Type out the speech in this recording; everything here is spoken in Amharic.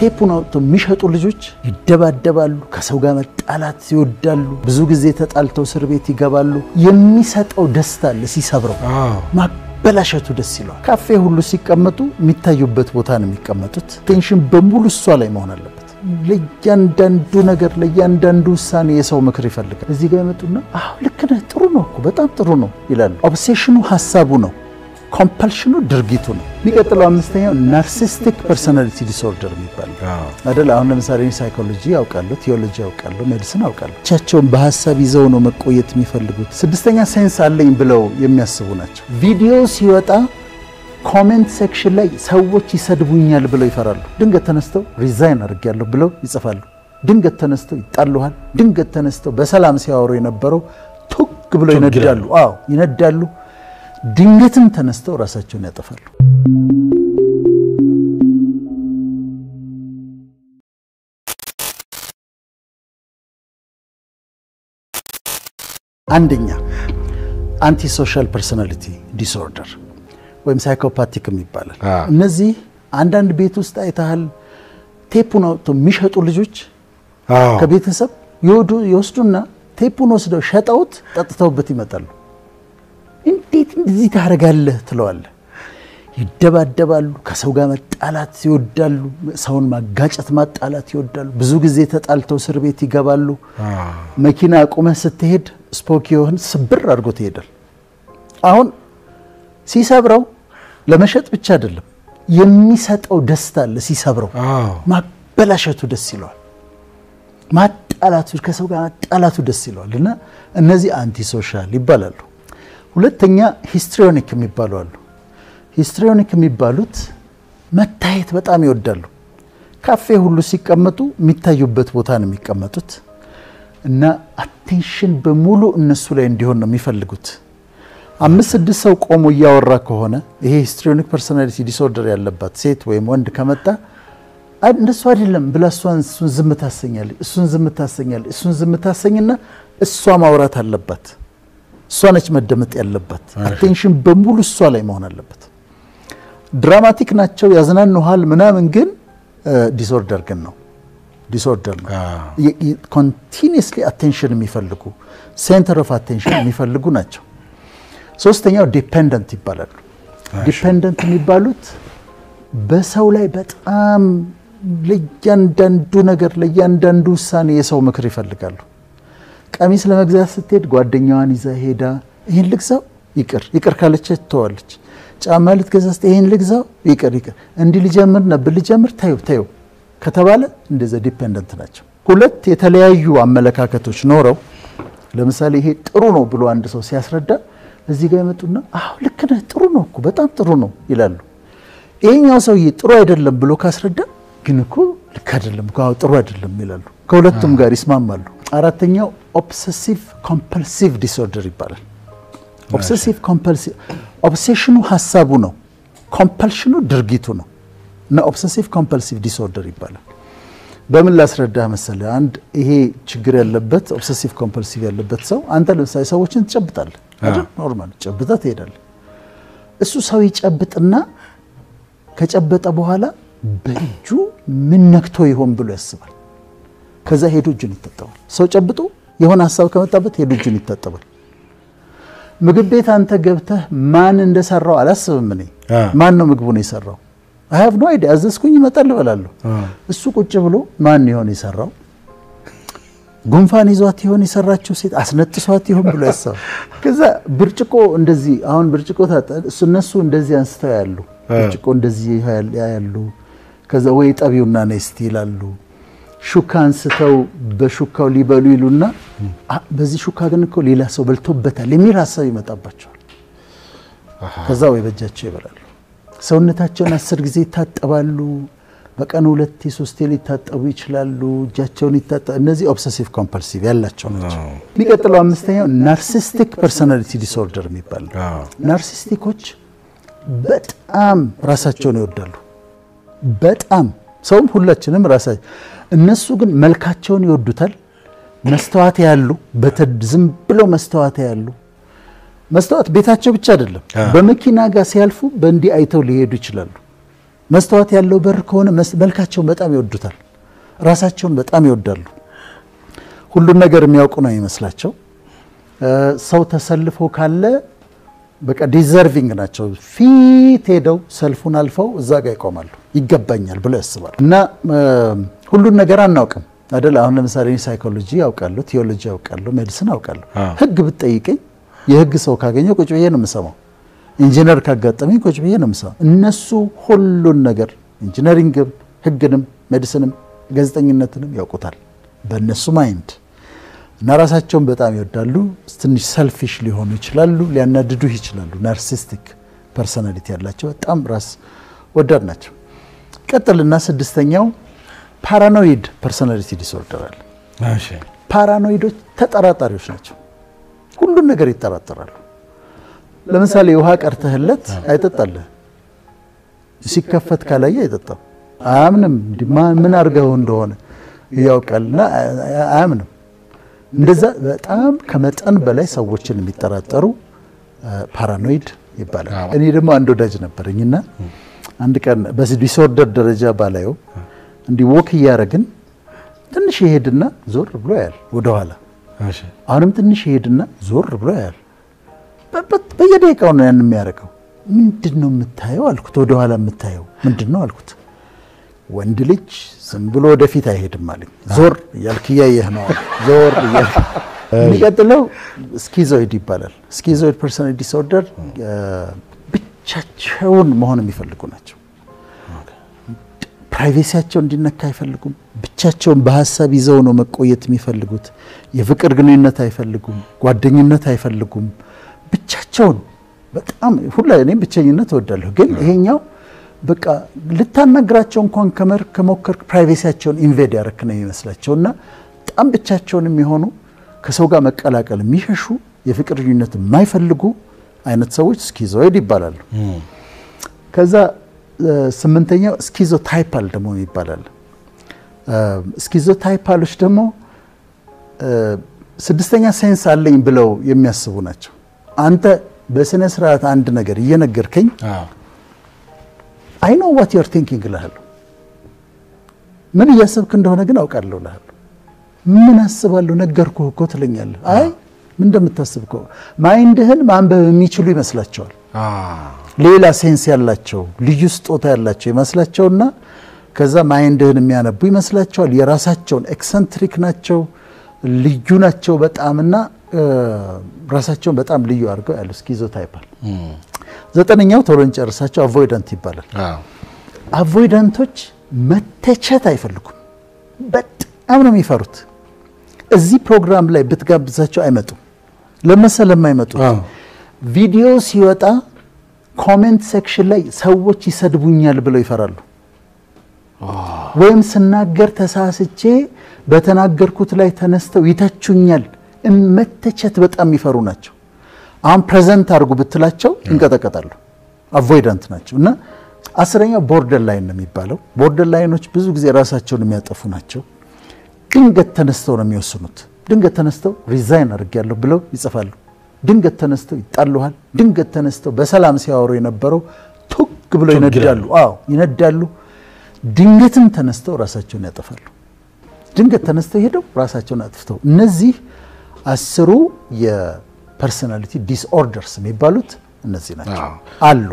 ቴፑን አውጥተው የሚሸጡ ልጆች ይደባደባሉ ከሰው ጋር መጣላት ይወዳሉ ብዙ ጊዜ ተጣልተው እስር ቤት ይገባሉ የሚሰጠው ደስታ ለሲሰብረው ማበላሸቱ ደስ ይላል ካፌ ሁሉ ሲቀመጡ የሚታዩበት ቦታ ነው የሚቀመጡት ቴንሽን በሙሉ እሷ ላይ መሆን አለበት ለያንዳንዱ ነገር ለያንዳንዱ ውሳኔ የሰው ምክር ይፈልጋል እዚህ ጋር ይመጡና ልክ ነህ ጥሩ ነው እኮ በጣም ጥሩ ነው ይላሉ ኦብሴሽኑ ሐሳቡ ነው compulsion ድርጊቱ ነው የሚቀጥለው አምስተኛው ናርሲስቲክ ፐርሰናሊቲ ዲስኦርደር የሚባል አይደል አሁን ለምሳሌ ሳይኮሎጂ ያውቃሉ ቲዮሎጂ ያውቃሉ ሜዲሲን ያውቃሉ ቻቸውን በሐሳብ ይዘው ነው መቆየት የሚፈልጉት ስድስተኛ ሴንስ አለኝ ብለው የሚያስቡ ናቸው ቪዲዮ ሲወጣ ኮሜንት ሴክሽን ላይ ሰዎች ይሰድቡኛል ብለው ይፈራሉ ድንገት ተነስተው ሪዛይን አድርጋለሁ ብለው ይጽፋሉ ድንገት ተነስተው ይጣሉሃል ድንገት ተነስተው በሰላም ሲያወሩ የነበረው ቱክ ብለው ይነዳሉ ይነዳሉ ድንገትም ተነስተው ራሳቸውን ያጠፋሉ አንደኛ አንቲ ሶሻል ፐርሰናሊቲ ዲስኦርደር ወይም ሳይኮፓቲክ የሚባላል እነዚህ አንዳንድ ቤት ውስጥ አይታል ቴፑን አውጥተው የሚሸጡ ልጆች ከቤተሰብ ይወስዱና ቴፑን ወስደው ሸጣውት ጠጥተውበት ይመጣሉ እንዴት እንደዚህ ታረጋለህ ትለዋለህ ይደባደባሉ ከሰው ጋር መጣላት ይወዳሉ ሰውን ማጋጨት ማጣላት ይወዳሉ ብዙ ጊዜ ተጣልተው እስር ቤት ይገባሉ መኪና ቆመህ ስትሄድ ስፖኪዮን ስብር አድርጎ ትሄዳል አሁን ሲሰብረው ለመሸጥ ብቻ አይደለም የሚሰጠው ደስታ ለሲሰብረው ማበላሸቱ ደስ ይላል ማጣላቱ ከሰው ጋር ማጣላቱ ደስ ይላልና እነዚህ አንቲ ሶሻል ይባላሉ ሁለተኛ ሂስትሪዮኒክ የሚባሉ አሉ ሂስትሪዮኒክ የሚባሉት መታየት በጣም ይወዳሉ ካፌ ሁሉ ሲቀመጡ የሚታዩበት ቦታ ነው የሚቀመጡት እና አቴንሽን በሙሉ እነሱ ላይ እንዲሆን ነው የሚፈልጉት 5-6 ሰው ቆሞ ያወራ ከሆነ ይሄ ሂስትሪዮኒክ ፐርሰናሊቲ ዲስኦርደር ያለባት ሴት ወይም ወንድ ከመጣ እንደሱ አይደለም ብላሷን ዝም ታሰኛለች እሱን ዝም ታሰኝና እሷ ማውራት አለባት እሷ ነች መደመጥ ያለባት አቴንሽን በሙሉ እሷ ላይ መሆን አለበት ድራማቲክ ናቸው ያዝናኑሃል ምናምን ግን ዲስኦርደር ግን ነው ዲስኦርደር ነው ኮንቲኒየስሊ አቴንሽን የሚፈልጉ ሴንተር ኦፍ አቴንሽን የሚፈልጉ ናቸው ሶስተኛው ዲፔንደንት ይባላሉ ዲፔንደንት የሚባሉት በሰው ላይ በጣም ለያንዳንዱ ነገር ለያንዳንዱ ውሳኔ የሰው ምክር ይፈልጋሉ ቀሚስ ለመግዛት ስትሄድ ጓደኛዋን ይዛ ሄዳ ይሄን ልግዛው ይቅር ካለች ተዋለች ጫማ ልትገዛስት ይሄን ልግዛው ይቅር እንዲ ልጀምር ታዩ ከተባለ እንደዛ ዲፔንደንት ናቸው ሁለት የተለያዩ አመለካከቶች ኖረው ለምሳሌ ይሄ ጥሩ ነው ብሎ አንድ ሰው ሲያስረዳ እዚህ ጋር ይመጡና ልክ ነህ ጥሩ ነው እኮ በጣም ጥሩ ነው ይላሉ ይሄኛው ሰውዬ ጥሩ አይደለም ብሎ ካስረዳ ግን እኮ ልክ አይደለም እኮ ጥሩ አይደለም ይላሉ ከሁለቱም ጋር ይስማማሉ አራተኛው ኦብሰሲቭ ኮምፐልሲቭ ዲስኦርደር ይባላል ኦብሰሲቭ ኮምፐልሲቭ ኦብሴሽኑ ሐሳቡ ነው ኮምፐልሽኑ ድርጊቱ ነው እና ኦብሰሲቭ ኮምፐልሲቭ ዲስኦርደር ይባላል በምን ላስረዳ መሰለ አንድ ይሄ ችግር ያለበት ኦብሰሲቭ ኮምፐልሲቭ ያለበት ሰው አንተ ለምሳሌ ሰዎችን ትጨብጣለህ አይደል ኖርማል ጨብጣ ትሄዳለህ እሱ ሰው ይጨብጥና ከጨበጠ በኋላ በእጁ ምን ነክቶ ይሆን ብሎ ያስባል ከዛ ሄዶ እጁን ይታጠባል ሰው ጨብጦ የሆነ ሐሳብ ከመጣበት ሄዶ እጁን ይታጠባል ምግብ ቤት አንተ ገብተህ ማን እንደሰራው አላስብም እኔ ማን ነው ምግቡን የሰራው I have no idea አዘዝኩኝ ይመጣል እበላለሁ እሱ ቁጭ ብሎ ማን ይሆን የሰራው ጉንፋን ይዟት ይሆን የሰራችው ሴት አስነጥሷት ይሆን ብሎ ያስባል ከዛ ብርጭቆ እንደዚህ አሁን ብርጭቆ እነሱ እንደዚህ አንስተው ያሉ ብርጭቆ እንደዚህ ያያሉ ከዛ ወይ ጠቢውና ነስቲ ይላሉ ሹካ አንስተው በሹካው ሊበሉ ይሉና በዚህ ሹካ ግን እኮ ሌላ ሰው በልቶበታል የሚል ሐሳብ ይመጣባቸዋል ከዛ ወይ በእጃቸው ይበላሉ ሰውነታቸውን 10 ጊዜ ይታጠባሉ በቀን 2-3 ሊታጠቡ ይችላሉ እጃቸውን ይታጠቡ እነዚህ ኦብሰሲቭ ኮምፐልሲቭ ያላቸው ናቸው የሚቀጥለው አምስተኛው ናርሲስቲክ ፐርሰናሊቲ ዲስኦርደር የሚባል ናርሲስቲኮች በጣም ራሳቸውን ይወዳሉ በጣም ሰውም ሁላችንም ራሳችን እነሱ ግን መልካቸውን ይወዱታል መስተዋት ያሉ በተዝም ብለው መስተዋት ያሉ መስተዋት ቤታቸው ብቻ አይደለም በመኪና ጋር ሲያልፉ በእንዲ አይተው ሊሄዱ ይችላሉ መስተዋት ያለው በር ከሆነ መልካቸውን በጣም ይወዱታል ራሳቸውን በጣም ይወዳሉ ሁሉን ነገር የሚያውቁ ነው ይመስላቸው ሰው ተሰልፎ ካለ በቃ ዲዘርቪንግ ናቸው ፊት ሄደው ሰልፉን አልፈው እዛ ጋር ይቆማሉ ይገባኛል ብለው ያስባሉ እና ሁሉን ነገር አናውቅም አይደል አሁን ለምሳሌ ሳይኮሎጂ ያውቃሉ ቲዮሎጂ ያውቃሉ ሜዲሲን ያውቃሉ ህግ ብትጠይቀኝ የህግ ሰው ካገኘው ቁጭ ብዬ ነው የምሰማው ኢንጂነር ካጋጠመኝ ቁጭ ብዬ ነው የምሰማው እነሱ ሁሉን ነገር ኢንጂነሪንግም ህግንም ሜዲሲንም ጋዜጠኝነትንም ያውቁታል በእነሱ ማይንድ እና ራሳቸውን በጣም ይወዳሉ ትንሽ ሰልፊሽ ሊሆኑ ይችላሉ ሊያናድዱ ይችላሉ ናርሲስቲክ ፐርሰናሊቲ ያላቸው በጣም ራስ ወዳድ ናቸው ቀጥልና ስድስተኛው ፓራኖይድ ፐርሰናሊቲ ዲስኦርደር አለ እሺ ፓራኖይዶች ተጠራጣሪዎች ናቸው ሁሉን ነገር ይጠራጠራሉ ለምሳሌ ውሃ ቀርተህለት አይጠጣልህ ሲከፈት ካላየ አይጠጣም አያምንም ምን አርገው እንደሆነ ያውቃልና አያምንም እንደዛ በጣም ከመጠን በላይ ሰዎችን የሚጠራጠሩ ፓራኖይድ ይባላል እኔ ደግሞ አንድ ወዳጅ ነበርኝና አንድ ቀን በዚህ ዲስኦርደር ደረጃ ባላየው እንዲ ወክ ያረግን ትንሽ ይሄድና ዞር ብሎ ያያል ወደ ኋላ እሺ አሁንም ትንሽ ይሄድና ዞር ብሎ ያያል በየደቂቃው ነው ያን የሚያረጋው ምንድነው የምታየው አልኩት ወደ ኋላ የምታየው ምንድነው አልኩት ወንድ ልጅ ዝም ብሎ ወደፊት አይሄድም ማለት ዞር ያልክያየህ ነው ዞር የሚቀጥለው ስኪዞይድ ይባላል ስኪዞይድ ፐርሰናሊቲ ዲስኦርደር ብቻቸውን መሆን የሚፈልጉ ናቸው ፕራይቬሲያቸው እንዲነካ አይፈልጉም ብቻቸውን በሐሳብ ይዘው ነው መቆየት የሚፈልጉት የፍቅር ግንኙነት አይፈልጉም ጓደኝነት አይፈልጉም ብቻቸውን በጣም ሁላኔ ብቻኝነት ወዳለሁ ግን ይሄኛው በቃ ልታናግራቸው እንኳን ከሞከር ፕራይቬሲያቸውን ኢንቬድ ያረክ ነው ይመስላቸውና በጣም ብቻቸውን የሚሆኑ ከሰው ጋር መቀላቀል የሚሸሹ የፍቅር ግንኙነት የማይፈልጉ አይነት ሰዎች ስኪዞይድ ይባላሉ ከዛ ስምንተኛው ስኪዞታይፓል ደግሞ ይባላል ስኪዞታይፓሎች ደግሞ ስድስተኛ ሴንስ አለኝ ብለው የሚያስቡ ናቸው አንተ በስነ ስርዓት አንድ ነገር እየነገርከኝ I know what you're thinking ለሃሉ ምን እያሰብክ እንደሆነ ግን አውቃለሁ ለሃሉ ምን አስባለሁ ነገርኩህ እኮ ትለኛለህ አይ ምን እንደምታስብከ ማይንድህን ማንበብ የሚችሉ ይመስላቸዋል ሌላ ሴንስ ያላቸው ልዩ ስጦታ ያላቸው ይመስላቸውና ከዛ ማይንድህን የሚያነቡ ይመስላቸዋል የራሳቸውን ኤክሰንትሪክ ናቸው ልዩ ናቸው በጣምና ራሳቸውን በጣም ልዩ አድርገው ያሉ ስኪዞታይፓል ዘጠነኛው ቶሎን ጨርሳቸው አቮይዳንት ይባላል አቮይዳንቶች መተቸት አይፈልጉም በጣም ነው የሚፈሩት እዚህ ፕሮግራም ላይ ብትጋብዛቸው አይመጡም ለመሰለም አይመጡም ቪዲዮ ሲወጣ ኮሜንት ሴክሽን ላይ ሰዎች ይሰድቡኛል ብለው ይፈራሉ ወይም ስናገር ተሳስቼ በተናገርኩት ላይ ተነስተው ይተቹኛል መተቸት በጣም ይፈሩ ናቸው አሁን ፕሬዘንት አድርጉ ብትላቸው እንቀጠቀጣሉ አቮይዳንት ናቸው እና አስረኛው ቦርደር ላይን ነው የሚባለው ቦርደር ላይኖች ብዙ ጊዜ ራሳቸውን የሚያጠፉ ናቸው ድንገት ተነስተው ነው የሚወስኑት ድንገት ተነስተው ሪዛይን አድርጋለሁ ብለው ይጽፋሉ ድንገት ተነስተው ይጣሉሃል ድንገት ተነስተው በሰላም ሲያወሩ የነበረው ቱግ ብለው ይነዳሉ ይነዳሉ ድንገትም ተነስተው ራሳቸውን ያጠፋሉ ድንገት ተነስተው ሄደው ራሳቸውን አጥፍተው እነዚህ አስሩ የፐርሰናሊቲ ዲስኦርደርስ የሚባሉት እነዚህ ናቸው አሉ